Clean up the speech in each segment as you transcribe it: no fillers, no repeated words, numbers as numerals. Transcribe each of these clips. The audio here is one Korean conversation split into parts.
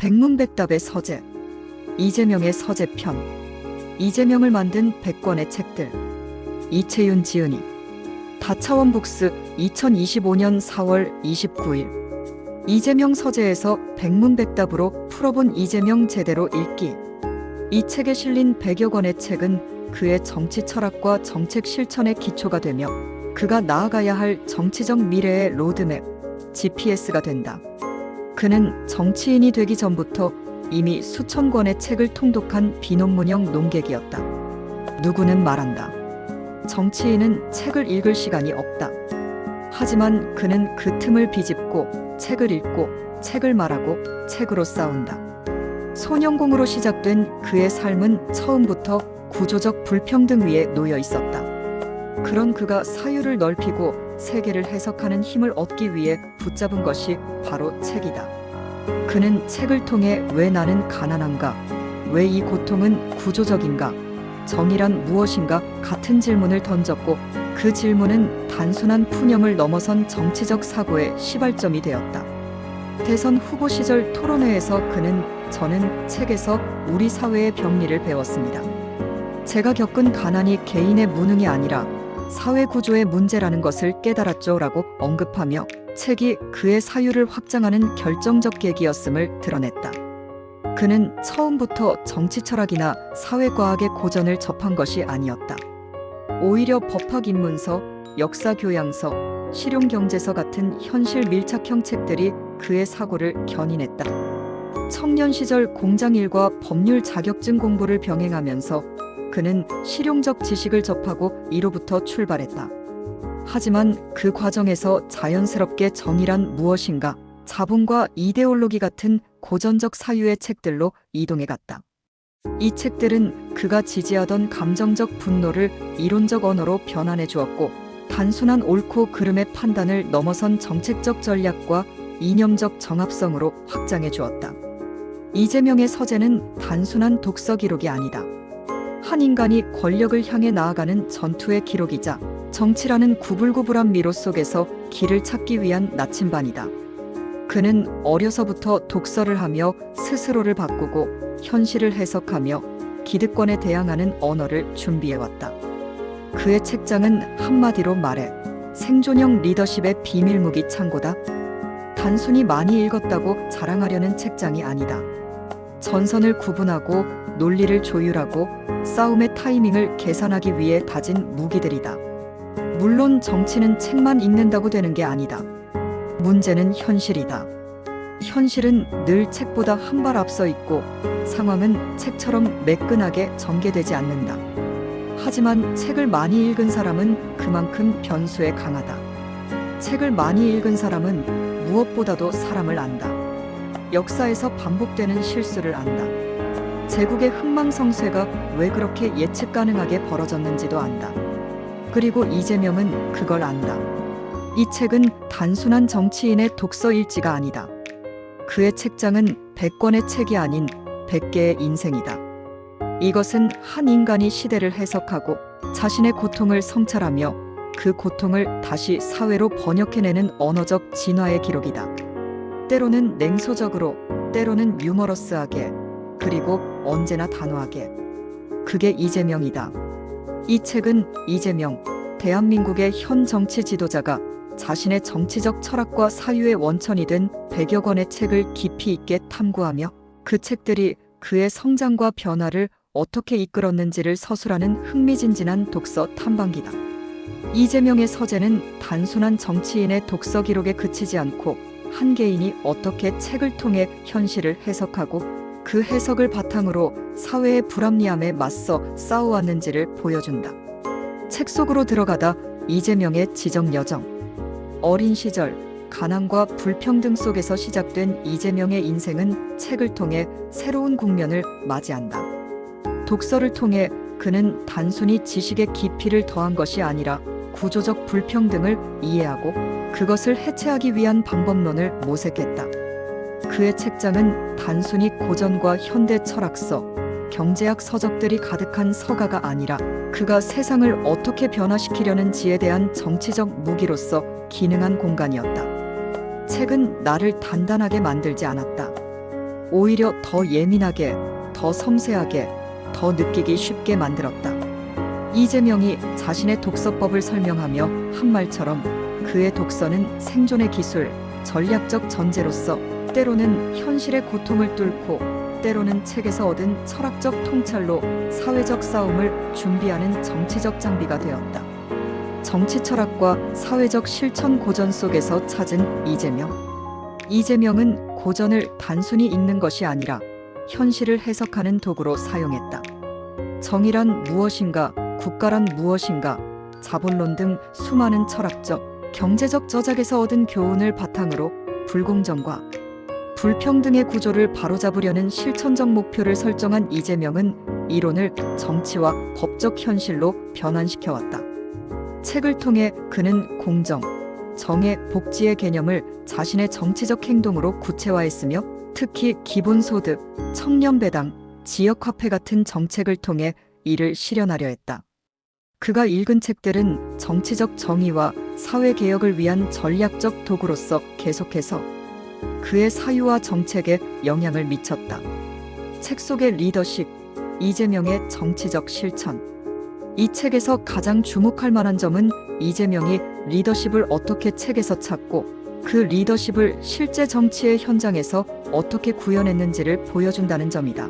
백문백답의 서재, 이재명의 서재편, 이재명을 만든 100권의 책들, 이채윤 지은이, 다차원 북스 2025년 4월 29일. 이재명 서재에서 백문백답으로 풀어본 이재명 제대로 읽기. 이 책에 실린 100여 권의 책은 그의 정치 철학과 정책 실천의 기초가 되며 그가 나아가야 할 정치적 미래의 로드맵, GPS가 된다. 그는 정치인이 되기 전부터 이미 수천 권의 책을 통독한 비논문형 논객이었다. 누구는 말한다. 정치인은 책을 읽을 시간이 없다. 하지만 그는 그 틈을 비집고 책을 읽고 책을 말하고 책으로 싸운다. 소년공으로 시작된 그의 삶은 처음부터 구조적 불평등 위에 놓여 있었다. 그런 그가 사유를 넓히고 세계를 해석하는 힘을 얻기 위해 붙잡은 것이 바로 책이다. 그는 책을 통해 왜 나는 가난한가? 왜 이 고통은 구조적인가? 정의란 무엇인가? 같은 질문을 던졌고 그 질문은 단순한 푸념을 넘어선 정치적 사고의 시발점이 되었다. 대선 후보 시절 토론회에서 그는 저는 책에서 우리 사회의 병리를 배웠습니다. 제가 겪은 가난이 개인의 무능이 아니라 사회 구조의 문제라는 것을 깨달았죠 라고 언급하며 책이 그의 사유를 확장하는 결정적 계기였음을 드러냈다. 그는 처음부터 정치 철학이나 사회과학의 고전을 접한 것이 아니었다. 오히려 법학 입문서, 역사 교양서, 실용경제서 같은 현실 밀착형 책들이 그의 사고를 견인했다. 청년 시절 공장일과 법률 자격증 공부를 병행하면서 그는 실용적 지식을 접하고 이로부터 출발했다. 하지만 그 과정에서 자연스럽게 정의란 무엇인가, 자본과 이데올로기 같은 고전적 사유의 책들로 이동해갔다. 이 책들은 그가 지지하던 감정적 분노를 이론적 언어로 변환해 주었고 단순한 옳고 그름의 판단을 넘어선 정책적 전략과 이념적 정합성으로 확장해 주었다. 이재명의 서재는 단순한 독서 기록이 아니다. 한 인간이 권력을 향해 나아가는 전투의 기록이자 정치라는 구불구불한 미로 속에서 길을 찾기 위한 나침반이다. 그는 어려서부터 독서를 하며 스스로를 바꾸고 현실을 해석하며 기득권에 대항하는 언어를 준비해왔다. 그의 책장은 한마디로 말해 생존형 리더십의 비밀무기 창고다. 단순히 많이 읽었다고 자랑하려는 책장이 아니다. 전선을 구분하고 논리를 조율하고 싸움의 타이밍을 계산하기 위해 다진 무기들이다. 물론 정치는 책만 읽는다고 되는 게 아니다. 문제는 현실이다. 현실은 늘 책보다 한 발 앞서 있고 상황은 책처럼 매끈하게 전개되지 않는다. 하지만 책을 많이 읽은 사람은 그만큼 변수에 강하다. 책을 많이 읽은 사람은 무엇보다도 사람을 안다. 역사에서 반복되는 실수를 안다. 제국의 흥망성쇠가 왜 그렇게 예측 가능하게 벌어졌는지도 안다. 그리고 이재명은 그걸 안다. 이 책은 단순한 정치인의 독서 일지가 아니다. 그의 책장은 100권의 책이 아닌 100개의 인생이다. 이것은 한 인간이 시대를 해석하고 자신의 고통을 성찰하며 그 고통을 다시 사회로 번역해내는 언어적 진화의 기록이다. 때로는 냉소적으로, 때로는 유머러스하게, 그리고 언제나 단호하게. 그게 이재명이다. 이 책은 이재명, 대한민국의 현 정치 지도자가 자신의 정치적 철학과 사유의 원천이 된 100여 권의 책을 깊이 있게 탐구하며 그 책들이 그의 성장과 변화를 어떻게 이끌었는지를 서술하는 흥미진진한 독서 탐방기다. 이재명의 서재는 단순한 정치인의 독서 기록에 그치지 않고 한 개인이 어떻게 책을 통해 현실을 해석하고 그 해석을 바탕으로 사회의 불합리함에 맞서 싸워왔는지를 보여준다. 책 속으로 들어가다 이재명의 지적 여정. 어린 시절, 가난과 불평등 속에서 시작된 이재명의 인생은 책을 통해 새로운 국면을 맞이한다. 독서를 통해 그는 단순히 지식의 깊이를 더한 것이 아니라 구조적 불평등을 이해하고 그것을 해체하기 위한 방법론을 모색했다. 그의 책장은 단순히 고전과 현대 철학서, 경제학 서적들이 가득한 서가가 아니라 그가 세상을 어떻게 변화시키려는지에 대한 정치적 무기로서 기능한 공간이었다. 책은 나를 단단하게 만들지 않았다. 오히려 더 예민하게, 더 섬세하게, 더 느끼기 쉽게 만들었다. 이재명이 자신의 독서법을 설명하며 한 말처럼 그의 독서는 생존의 기술, 전략적 전제로서 때로는 현실의 고통을 뚫고 때로는 책에서 얻은 철학적 통찰로 사회적 싸움을 준비하는 정치적 장비가 되었다. 정치 철학과 사회적 실천 고전 속에서 찾은 이재명. 이재명은 고전을 단순히 읽는 것이 아니라 현실을 해석하는 도구로 사용했다. 정의란 무엇인가, 국가란 무엇인가, 자본론 등 수많은 철학적, 경제적 저작에서 얻은 교훈을 바탕으로 불공정과 불평등의 구조를 바로잡으려는 실천적 목표를 설정한 이재명은 이론을 정치와 법적 현실로 변환시켜왔다. 책을 통해 그는 공정, 정의, 복지의 개념을 자신의 정치적 행동으로 구체화했으며 특히 기본소득, 청년배당, 지역화폐 같은 정책을 통해 이를 실현하려 했다. 그가 읽은 책들은 정치적 정의와 사회개혁을 위한 전략적 도구로서 계속해서 그의 사유와 정책에 영향을 미쳤다. 책 속의 리더십, 이재명의 정치적 실천. 이 책에서 가장 주목할 만한 점은 이재명이 리더십을 어떻게 책에서 찾고 그 리더십을 실제 정치의 현장에서 어떻게 구현했는지를 보여준다는 점이다.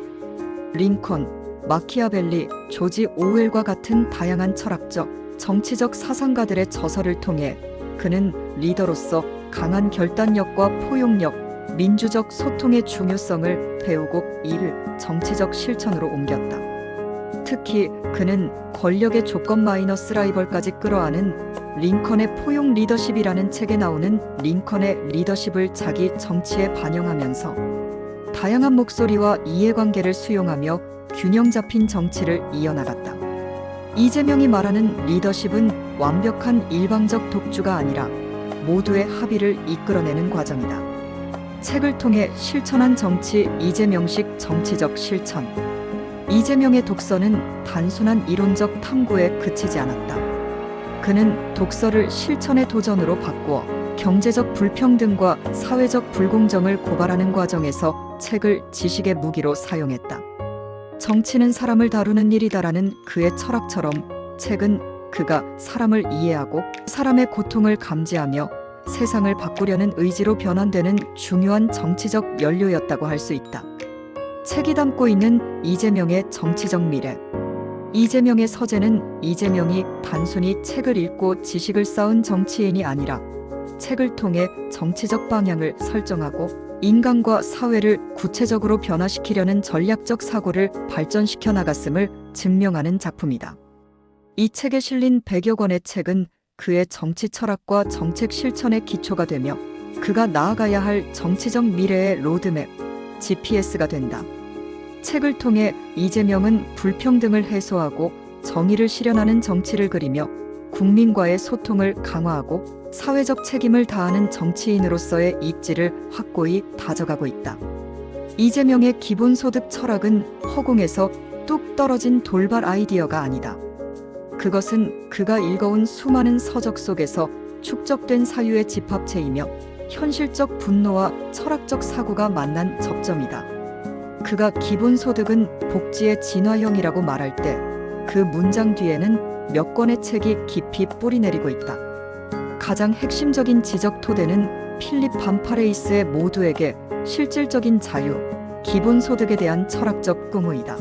링컨, 마키아벨리, 조지 오웰과 같은 다양한 철학적, 정치적 사상가들의 저서를 통해 그는 리더로서 강한 결단력과 포용력, 민주적 소통의 중요성을 배우고 이를 정치적 실천으로 옮겼다. 특히 그는 권력의 조건 마이너스 라이벌까지 끌어안은 링컨의 포용 리더십이라는 책에 나오는 링컨의 리더십을 자기 정치에 반영하면서 다양한 목소리와 이해관계를 수용하며 균형 잡힌 정치를 이어나갔다. 이재명이 말하는 리더십은 완벽한 일방적 독주가 아니라 모두의 합의를 이끌어내는 과정이다. 책을 통해 실천한 정치 이재명식 정치적 실천. 이재명의 독서는 단순한 이론적 탐구에 그치지 않았다. 그는 독서를 실천의 도전으로 바꾸어 경제적 불평등과 사회적 불공정을 고발하는 과정에서 책을 지식의 무기로 사용했다. 정치는 사람을 다루는 일이다라는 그의 철학처럼 책은 그가 사람을 이해하고 사람의 고통을 감지하며 세상을 바꾸려는 의지로 변환되는 중요한 정치적 연료였다고 할 수 있다. 책이 담고 있는 이재명의 정치적 미래. 이재명의 서재는 이재명이 단순히 책을 읽고 지식을 쌓은 정치인이 아니라 책을 통해 정치적 방향을 설정하고 인간과 사회를 구체적으로 변화시키려는 전략적 사고를 발전시켜 나갔음을 증명하는 작품이다. 이 책에 실린 100여 권의 책은 그의 정치 철학과 정책 실천의 기초가 되며 그가 나아가야 할 정치적 미래의 로드맵, GPS가 된다. 책을 통해 이재명은 불평등을 해소하고 정의를 실현하는 정치를 그리며 국민과의 소통을 강화하고 사회적 책임을 다하는 정치인으로서의 입지를 확고히 다져가고 있다. 이재명의 기본소득 철학은 허공에서 뚝 떨어진 돌발 아이디어가 아니다. 그것은 그가 읽어온 수많은 서적 속에서 축적된 사유의 집합체이며 현실적 분노와 철학적 사고가 만난 접점이다. 그가 기본소득은 복지의 진화형이라고 말할 때 그 문장 뒤에는 몇 권의 책이 깊이 뿌리내리고 있다. 가장 핵심적인 지적 토대는 필립 반파레이스의 모두에게 실질적인 자유, 기본소득에 대한 철학적 의무이다.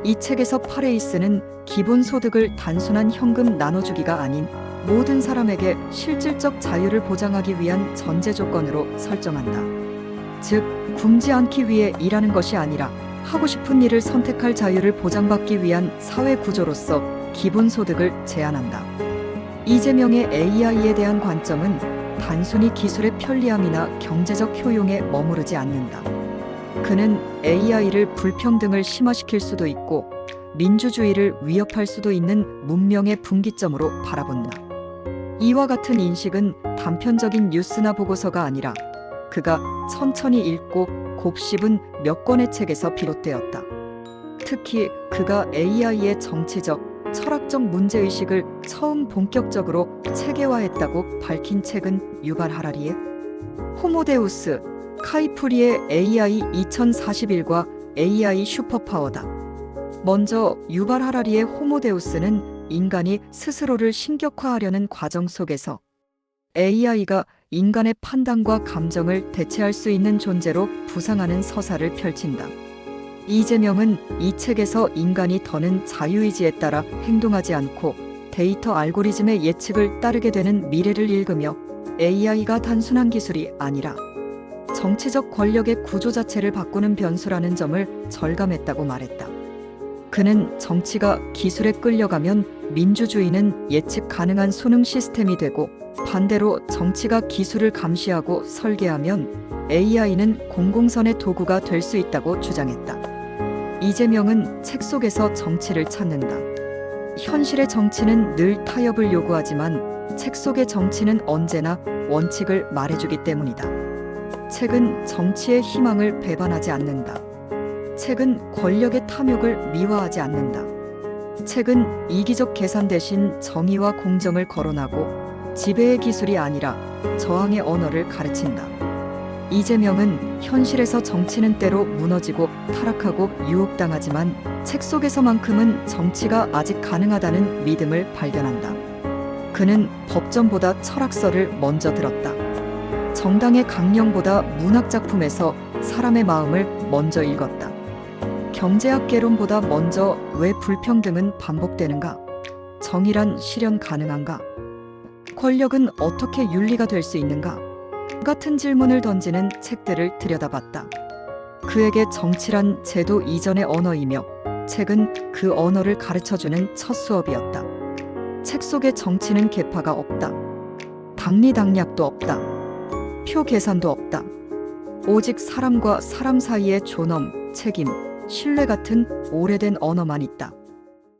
이 책에서 파레이스는 기본소득을 단순한 현금 나눠주기가 아닌 모든 사람에게 실질적 자유를 보장하기 위한 전제 조건으로 설정한다. 즉, 굶지 않기 위해 일하는 것이 아니라 하고 싶은 일을 선택할 자유를 보장받기 위한 사회 구조로서 기본소득을 제안한다. 이재명의 AI에 대한 관점은 단순히 기술의 편리함이나 경제적 효용에 머무르지 않는다. 그는 AI를 불평등을 심화시킬 수도 있고 민주주의를 위협할 수도 있는 문명의 분기점으로 바라본다. 이와 같은 인식은 단편적인 뉴스나 보고서가 아니라 그가 천천히 읽고 곱씹은 몇 권의 책에서 비롯되었다. 특히 그가 AI의 정치적, 철학적 문제의식을 처음 본격적으로 체계화했다고 밝힌 책은 유발 하라리의 호모데우스, 카이프리의 AI 2041과 AI 슈퍼파워다. 먼저 유발 하라리의 호모데우스는 인간이 스스로를 신격화하려는 과정 속에서 AI가 인간의 판단과 감정을 대체할 수 있는 존재로 부상하는 서사를 펼친다. 이재명은 이 책에서 인간이 더는 자유의지에 따라 행동하지 않고 데이터 알고리즘의 예측을 따르게 되는 미래를 읽으며 AI가 단순한 기술이 아니라 정치적 권력의 구조 자체를 바꾸는 변수라는 점을 절감했다고 말했다. 그는 정치가 기술에 끌려가면 민주주의는 예측 가능한 수능 시스템이 되고 반대로 정치가 기술을 감시하고 설계하면 AI는 공공선의 도구가 될 수 있다고 주장했다. 이재명은 책 속에서 정치를 찾는다. 현실의 정치는 늘 타협을 요구하지만 책 속의 정치는 언제나 원칙을 말해주기 때문이다. 책은 정치의 희망을 배반하지 않는다. 책은 권력의 탐욕을 미화하지 않는다. 책은 이기적 계산 대신 정의와 공정을 거론하고 지배의 기술이 아니라 저항의 언어를 가르친다. 이재명은 현실에서 정치는 때로 무너지고 타락하고 유혹당하지만 책 속에서만큼은 정치가 아직 가능하다는 믿음을 발견한다. 그는 법전보다 철학서를 먼저 들었다. 정당의 강령보다 문학작품에서 사람의 마음을 먼저 읽었다. 경제학 개론보다 먼저 왜 불평등은 반복되는가? 정의란 실현 가능한가? 권력은 어떻게 윤리가 될 수 있는가? 같은 질문을 던지는 책들을 들여다봤다. 그에게 정치란 제도 이전의 언어이며 책은 그 언어를 가르쳐주는 첫 수업이었다. 책 속의 정치는 계파가 없다. 당리당략도 없다. 표 계산도 없다. 오직 사람과 사람 사이의 존엄, 책임, 신뢰 같은 오래된 언어만 있다.